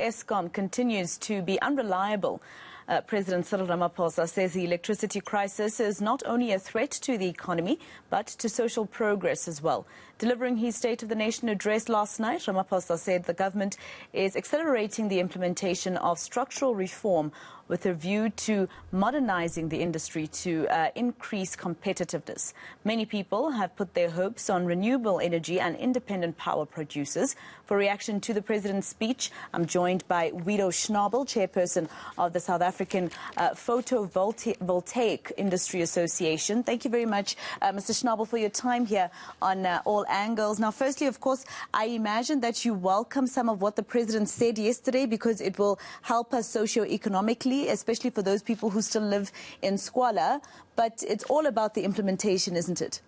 Eskom continues to be unreliable. President Cyril Ramaphosa says the electricity crisis is not only a threat to the economy, but to social progress as well. Delivering his State of the Nation address last night, Ramaphosa said the government is accelerating the implementation of structural reform with a view to modernizing the industry to increase competitiveness. Many people have put their hopes on renewable energy and independent power producers. For reaction to the president's speech, I'm joined by Wido Schnabel, Chairperson of the South African Photovoltaic Industry Association. Thank you very much, Mr. Schnabel, for your time here on All Angles. Now, firstly, of course, I imagine that you welcome some of what the president said yesterday because it will help us socio-economically, especially for those people who still live in squalor. But it's all about the implementation, isn't it?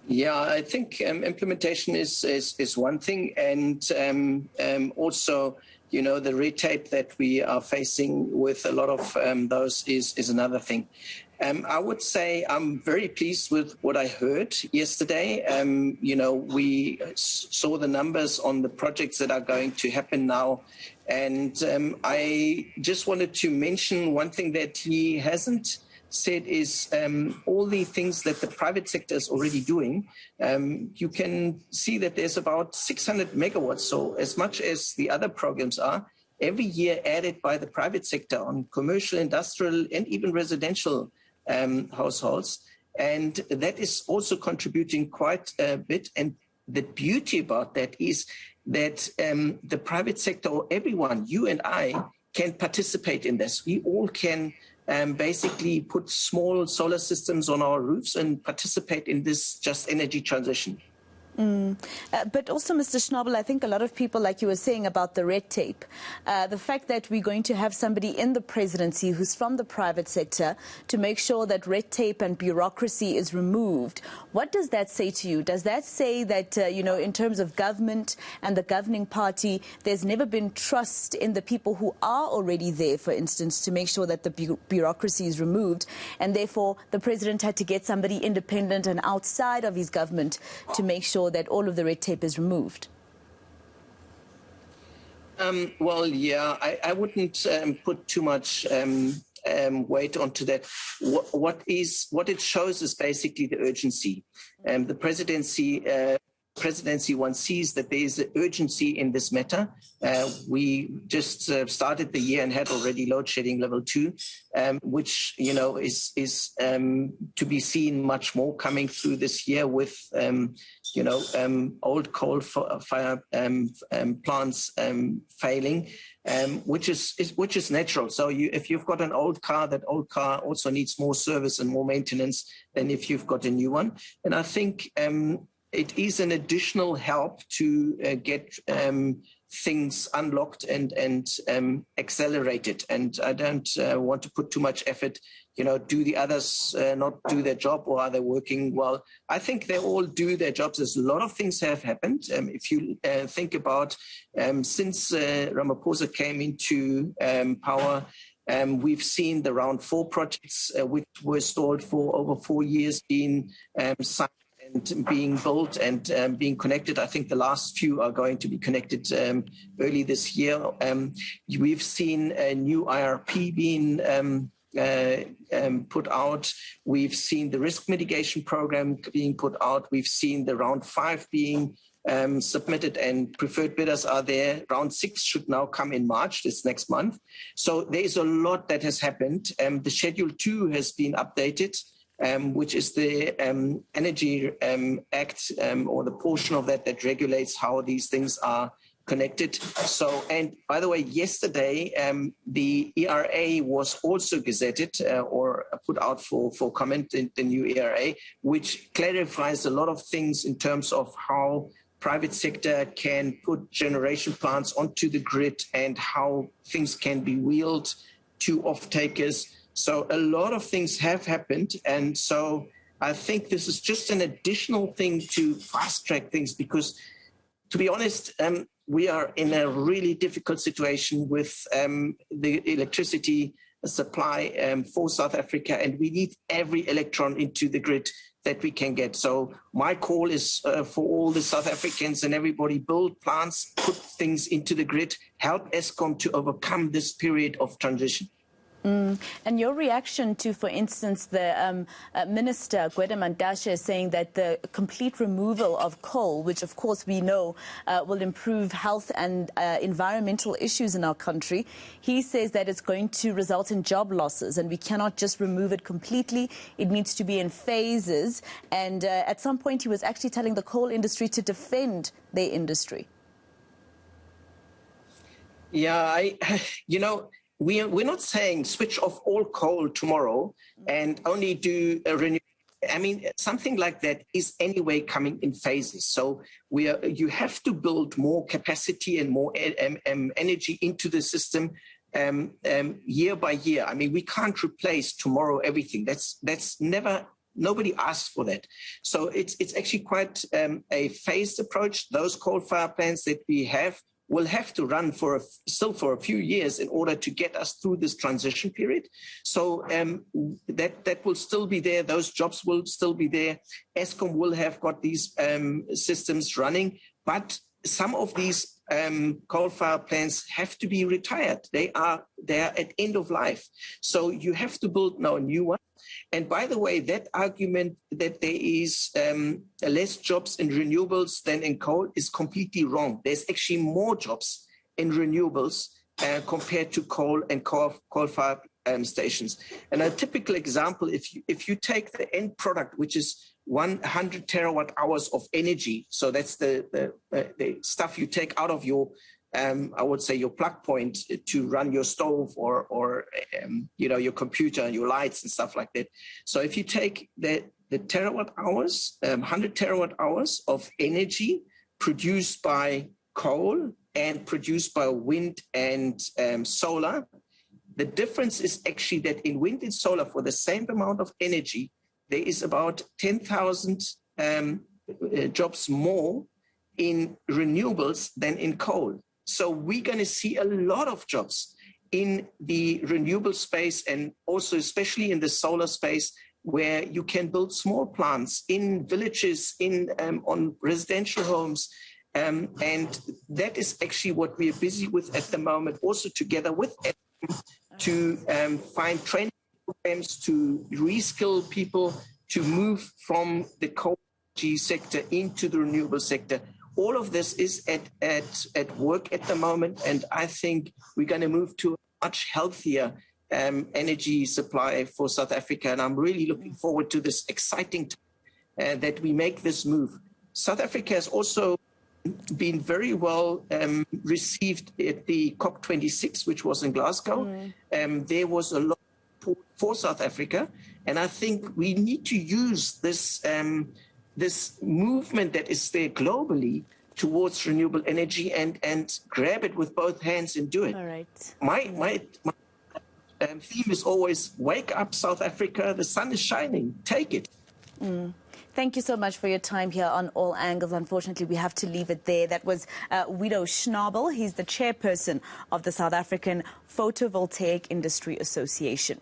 Yeah, I think implementation is one thing, and also, you know, the red tape that we are facing with a lot of those is another thing. I would say I'm very pleased with what I heard yesterday. You know, we saw the numbers on the projects that are going to happen now. And I just wanted to mention one thing that he hasn't said is all the things that the private sector is already doing. You can see that there's about 600 megawatts, so as much as the other programs are, every year added by the private sector on commercial, industrial, and even residential households. And that is also contributing quite a bit. And the beauty about that is that the private sector, or everyone, you and I, can participate in this. We all can basically put small solar systems on our roofs and participate in this just energy transition. But also, Mr. Schnabel, I think a lot of people, like you were saying about the red tape, the fact that we're going to have somebody in the presidency who's from the private sector to make sure that red tape and bureaucracy is removed. What does that say to you? Does that say that, you know, in terms of government and the governing party, there's never been trust in the people who are already there, for instance, to make sure that the bureaucracy is removed, and therefore the president had to get somebody independent and outside of his government to make sure that all of the red tape is removed? Well, yeah, I wouldn't put too much weight onto that. What it shows is basically the urgency. The presidency one sees that there is an urgency in this matter. We just started the year and had already load shedding level 2, which, you know, is to be seen much more coming through this year with, you know, old coal fire plants failing, which is natural. So if you've got an old car, that old car also needs more service and more maintenance than if you've got a new one. And I think it is an additional help to get things unlocked and accelerated. And I don't want to put too much effort, you know, do the others not do their job, or are they working well? I think they all do their jobs. There's a lot of things have happened. If you think about since Ramaphosa came into power, we've seen the round 4 projects, which were stalled for over 4 years, being signed and being built and being connected. I think the last few are going to be connected early this year. We've seen a new IRP being put out. We've seen the risk mitigation program being put out. We've seen the round 5 being submitted, and preferred bidders are there. Round 6 should now come in March, this next month. So there's a lot that has happened. The Schedule 2 has been updated, which is the Energy Act, or the portion of that that regulates how these things are connected. So, and by the way, yesterday, the ERA was also gazetted or put out for comment in the new ERA, which clarifies a lot of things in terms of how private sector can put generation plants onto the grid and how things can be wheeled to off-takers. So a lot of things have happened. And so I think this is just an additional thing to fast-track things because, to be honest, we are in a really difficult situation with the electricity supply for South Africa, and we need every electron into the grid that we can get. So my call is for all the South Africans and everybody, build plants, put things into the grid, help Eskom to overcome this period of transition. And your reaction to, for instance, the Minister, Wido Schnabel, saying that the complete removal of coal, which of course we know will improve health and environmental issues in our country, he says that it's going to result in job losses and we cannot just remove it completely. It needs to be in phases. And at some point he was actually telling the coal industry to defend their industry. Yeah, we're not saying switch off all coal tomorrow and only do a renewable. I mean, something like that is anyway coming in phases. So you have to build more capacity and more energy into the system year by year. I mean, we can't replace tomorrow everything. That's never. Nobody asked for that. So it's actually quite a phased approach. Those coal-fired plants that we have will have to run still for a few years in order to get us through this transition period. So that will still be there. Those jobs will still be there. Eskom will have got these systems running, but some of these coal-fired plants have to be retired. They are at end of life. So you have to build now a new one. And by the way, that argument that there is less jobs in renewables than in coal is completely wrong. There's actually more jobs in renewables compared to coal and coal-fired stations. And a typical example, if you take the end product, which is 100 terawatt hours of energy, so that's the stuff you take out of your I would say your plug point to run your stove or your computer and your lights and stuff like that. So if you take the terawatt hours, 100 terawatt hours of energy produced by coal and produced by wind and solar, the difference is actually that in wind and solar, for the same amount of energy, there is about 10,000 jobs more in renewables than in coal. So we're going to see a lot of jobs in the renewable space and also especially in the solar space, where you can build small plants in villages, on residential homes. And that is actually what we are busy with at the moment, also together with to find training programs to reskill people to move from the coal sector into the renewable sector. All of this is at work at the moment, and I think we're going to move to a much healthier energy supply for South Africa. And I'm really looking forward to this exciting time that we make this move. South Africa has also been very well received at the COP26, which was in Glasgow. There was a lot of support for South Africa, and I think we need to use this this movement that is there globally towards renewable energy and grab it with both hands and do it. All right. My theme is always wake up, South Africa. The sun is shining. Take it. Thank you so much for your time here on All Angles. Unfortunately, we have to leave it there. That was Wido Schnabel. He's the chairperson of the South African Photovoltaic Industry Association.